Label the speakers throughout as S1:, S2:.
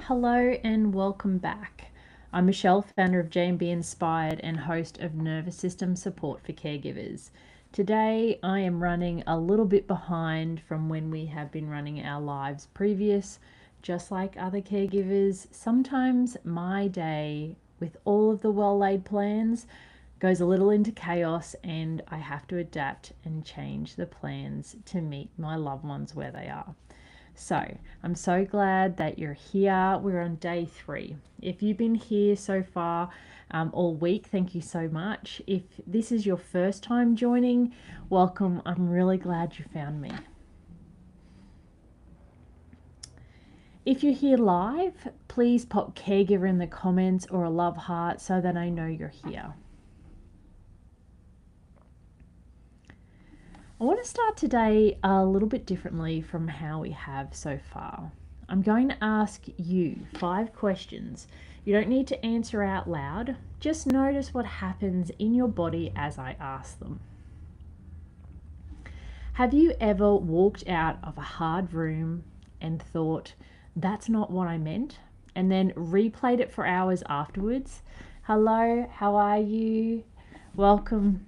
S1: Hello and welcome back. I'm Michelle, founder of J&B Inspired and host of Nervous System Support for Caregivers. Today I am running a little bit behind from when we have been running our lives previous. Just like other caregivers, sometimes my day with all of the well-laid plans goes a little into chaos and I have to adapt and change the plans to meet my loved ones where they are. So I'm so glad that you're here. We're on day 3. If you've been here so far all week, thank you so much. If this is your first time joining, welcome. I'm really glad you found me. If you're here live, please pop caregiver in the comments or a love heart so that I know you're here. I want to start today a little bit differently from how we have so far. I'm going to ask you 5 questions. You don't need to answer out loud. Just notice what happens in your body as I ask them. Have you ever walked out of a hard room and thought, that's not what I meant? And then replayed it for hours afterwards? Hello, how are you? Welcome.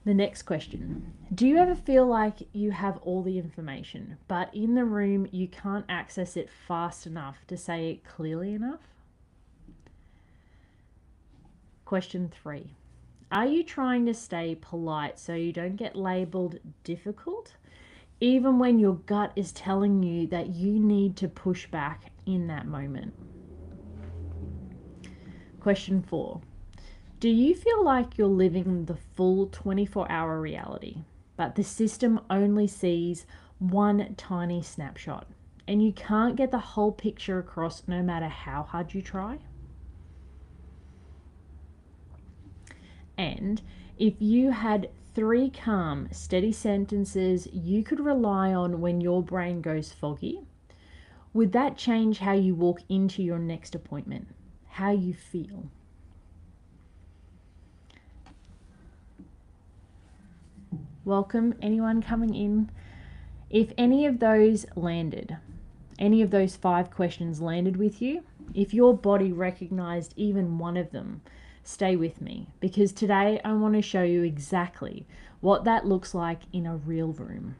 S1: The next question, do you ever feel like you have all the information, but in the room you can't access it fast enough to say it clearly enough? Question 3, are you trying to stay polite so you don't get labeled difficult, even when your gut is telling you that you need to push back in that moment? Question 4, do you feel like you're living the full 24-hour reality, but the system only sees one tiny snapshot and you can't get the whole picture across no matter how hard you try? And if you had 3 calm, steady sentences you could rely on when your brain goes foggy, would that change how you walk into your next appointment, how you feel? Welcome, anyone coming in. If any of those landed, any of those 5 questions landed with you, if your body recognized even one of them, stay with me, because today I want to show you exactly what that looks like in a real room.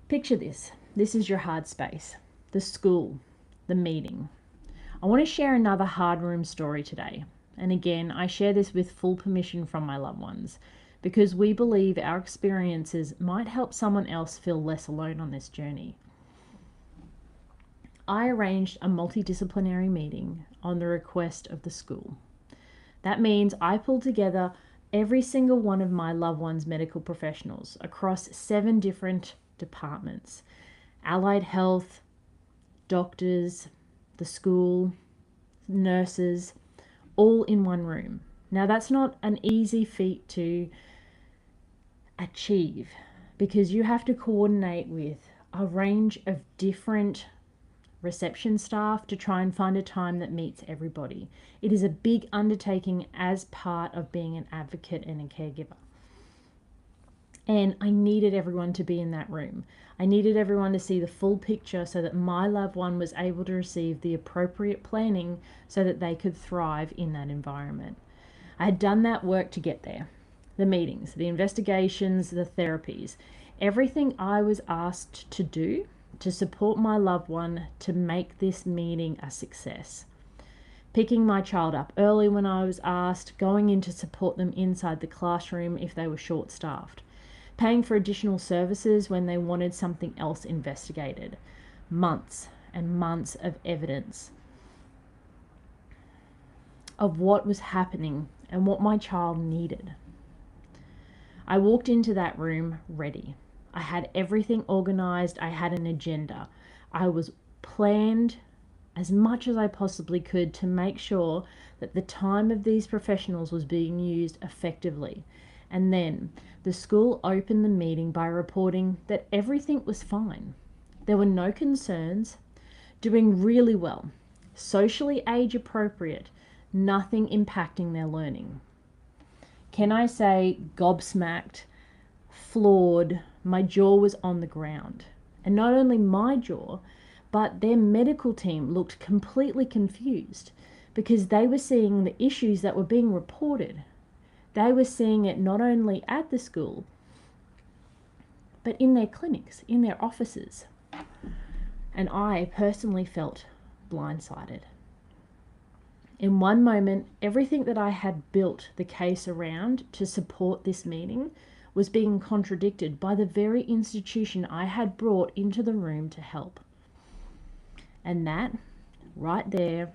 S1: Picture this. This is your hard space, the school, the meeting. I want to share another hard room story today. And again, I share this with full permission from my loved ones, because we believe our experiences might help someone else feel less alone on this journey. I arranged a multidisciplinary meeting on the request of the school. That means I pulled together every single one of my loved ones' medical professionals across 7 different departments: allied health, doctors, the school, nurses, all in one room. Now that's not an easy feat to achieve, because you have to coordinate with a range of different reception staff to try and find a time that meets everybody. It is a big undertaking as part of being an advocate and a caregiver. And I needed everyone to be in that room. I needed everyone to see the full picture so that my loved one was able to receive the appropriate planning so that they could thrive in that environment. I had done that work to get there. The meetings, the investigations, the therapies, everything I was asked to do to support my loved one to make this meeting a success. Picking my child up early when I was asked, going in to support them inside the classroom if they were short-staffed, paying for additional services when they wanted something else investigated. Months and months of evidence of what was happening and what my child needed. I walked into that room ready. I had everything organized. I had an agenda. I was planned as much as I possibly could to make sure that the time of these professionals was being used effectively. And then the school opened the meeting by reporting that everything was fine. There were no concerns, doing really well, socially age appropriate, nothing impacting their learning. Can I say gobsmacked, floored, my jaw was on the ground. And not only my jaw, but their medical team looked completely confused because they were seeing the issues that were being reported. They were seeing it not only at the school, but in their clinics, in their offices. And I personally felt blindsided. In one moment, everything that I had built the case around to support this meeting was being contradicted by the very institution I had brought into the room to help. And that, right there,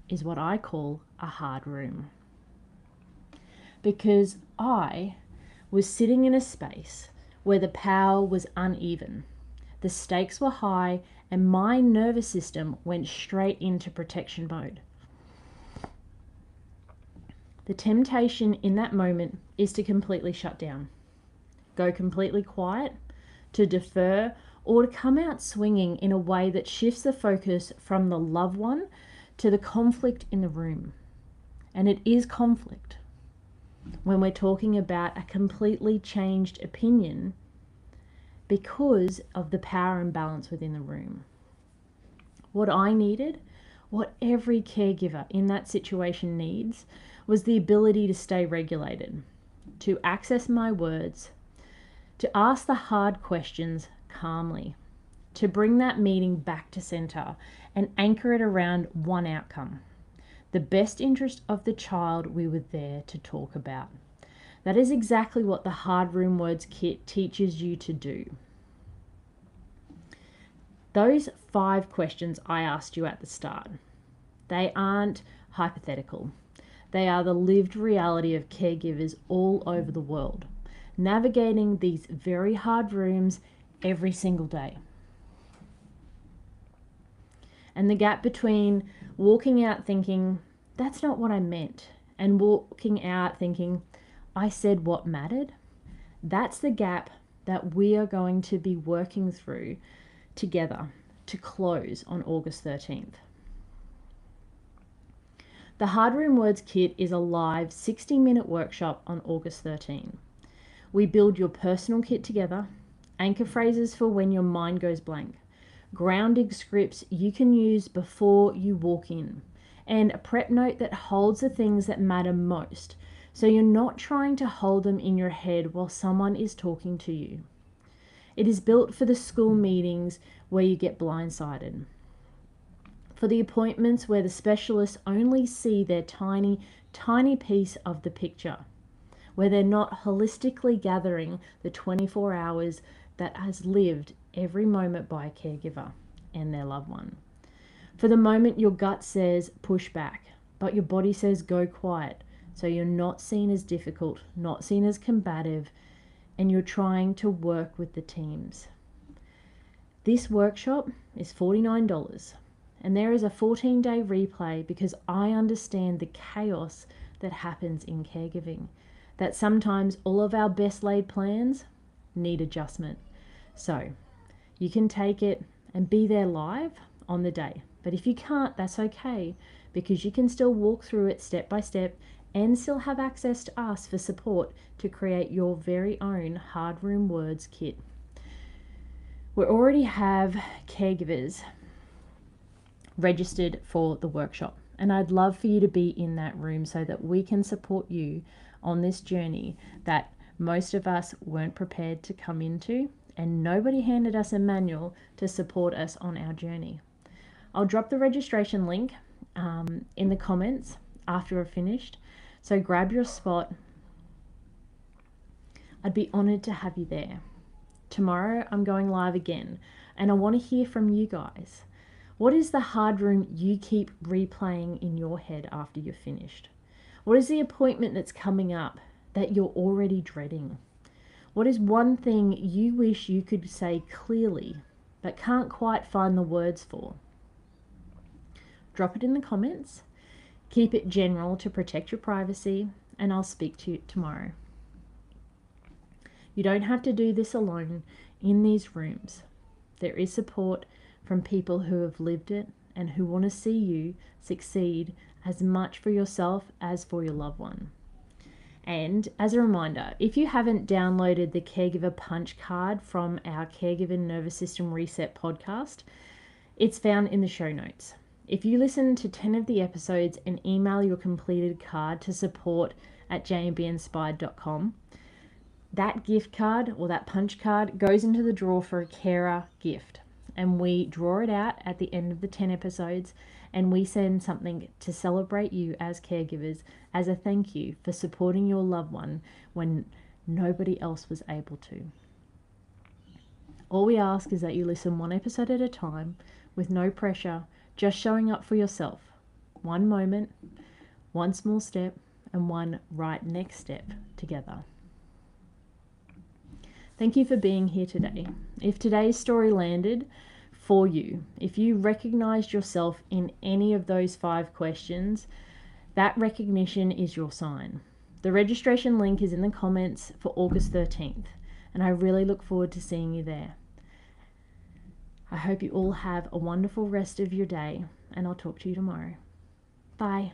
S1: is what I call a hard room. Because I was sitting in a space where the power was uneven, the stakes were high, and my nervous system went straight into protection mode. The temptation in that moment is to completely shut down, go completely quiet, to defer, or to come out swinging in a way that shifts the focus from the loved one to the conflict in the room. And it is conflict when we're talking about a completely changed opinion because of the power imbalance within the room. What I needed, what every caregiver in that situation needs, was the ability to stay regulated, to access my words, to ask the hard questions calmly, to bring that meeting back to center and anchor it around one outcome, the best interest of the child we were there to talk about. That is exactly what the Hard Room Words kit teaches you to do. Those 5 questions I asked you at the start, they aren't hypothetical. They are the lived reality of caregivers all over the world, navigating these very hard rooms every single day. And the gap between walking out thinking, that's not what I meant, and walking out thinking, I said what mattered, that's the gap that we are going to be working through together to close on August 13th. The Hard Room Words Kit is a live 60-minute workshop on August 13. We build your personal kit together, anchor phrases for when your mind goes blank, grounding scripts you can use before you walk in, and a prep note that holds the things that matter most, so you're not trying to hold them in your head while someone is talking to you. It is built for the school meetings where you get blindsided, for the appointments where the specialists only see their tiny, tiny piece of the picture, where they're not holistically gathering the 24 hours that has lived every moment by a caregiver and their loved one. For the moment your gut says push back, but your body says go quiet, so you're not seen as difficult, not seen as combative, and you're trying to work with the teams. This workshop is $49, and there is a 14-day replay because I understand the chaos that happens in caregiving, that sometimes all of our best laid plans need adjustment. So you can take it and be there live on the day. But if you can't, that's okay, because you can still walk through it step by step and still have access to us for support to create your very own Hard Room Words kit. We already have caregivers registered for the workshop, and I'd love for you to be in that room so that we can support you on this journey that most of us weren't prepared to come into, and nobody handed us a manual to support us on our journey. I'll drop the registration link in the comments after I've finished, so grab your spot. I'd be honored to have you there. Tomorrow I'm going live again, and I want to hear from you guys. What is the hard room you keep replaying in your head after you're finished? What is the appointment that's coming up that you're already dreading? What is one thing you wish you could say clearly but can't quite find the words for? Drop it in the comments. Keep it general to protect your privacy, and I'll speak to you tomorrow. You don't have to do this alone in these rooms. There is support from people who have lived it and who want to see you succeed as much for yourself as for your loved one. And as a reminder, if you haven't downloaded the Caregiver Punch card from our Caregiver Nervous System Reset podcast, it's found in the show notes. If you listen to 10 of the episodes and email your completed card to support@jmbinspired.com, that gift card or that punch card goes into the drawer for a carer gift. And we draw it out at the end of the 10 episodes, and we send something to celebrate you as caregivers as a thank you for supporting your loved one when nobody else was able to. All we ask is that you listen one episode at a time with no pressure, just showing up for yourself. One moment, one small step, and one right next step together. Thank you for being here today. If today's story landed for you, if you recognized yourself in any of those 5 questions, that recognition is your sign. The registration link is in the comments for August 13th, and I really look forward to seeing you there. I hope you all have a wonderful rest of your day, and I'll talk to you tomorrow. Bye.